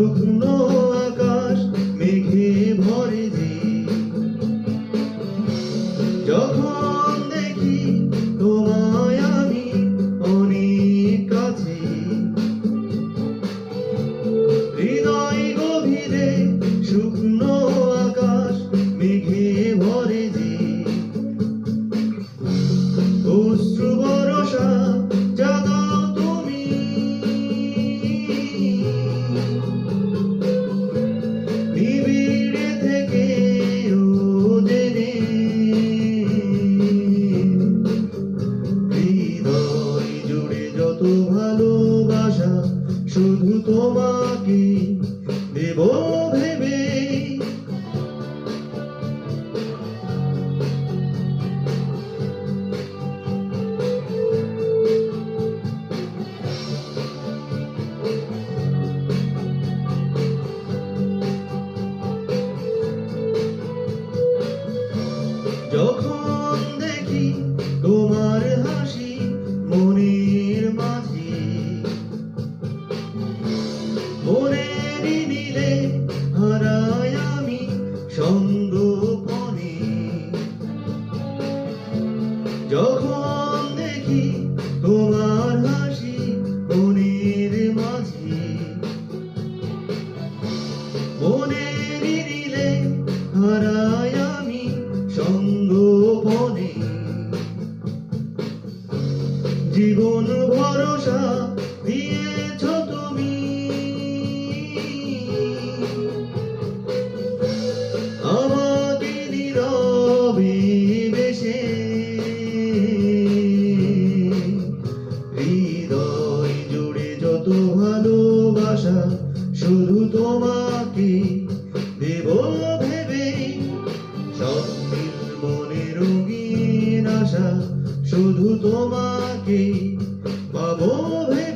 শুকনো আকাশ মেঘে ভরে যে, যখন দেখি তোমায় আমি অনেক কাছে, হৃদয় গভীরে শুকনো আকাশ মেঘে ভরে যে, অশ্রু বরষা জাগাও তুমি, নিবিড়ে থেকে জেনে, হৃদয় জুড়ে যত ভালোবাসা শুধু তোমাকে দেব ভেবে। যখন দেখি তোমার হাসি মনের মাঝে, মনের নীলে হারাই আমি সঙ্গোপনে, যখন দেখি তোমার হাসি মনের মাঝে, মনের নীলে হারাই আমি সঙ্গোপনে, জীবন ভরসা দিয়েছ তুমি, আমাকে নীরবে বেশে, হৃদয় জুড়ে যত ভালোবাসা শুধু তোমাকে দেব ভেবে। স্বপ্নের মনে রঙিন আশা শুধু তোমাকে পাবো ভেবে।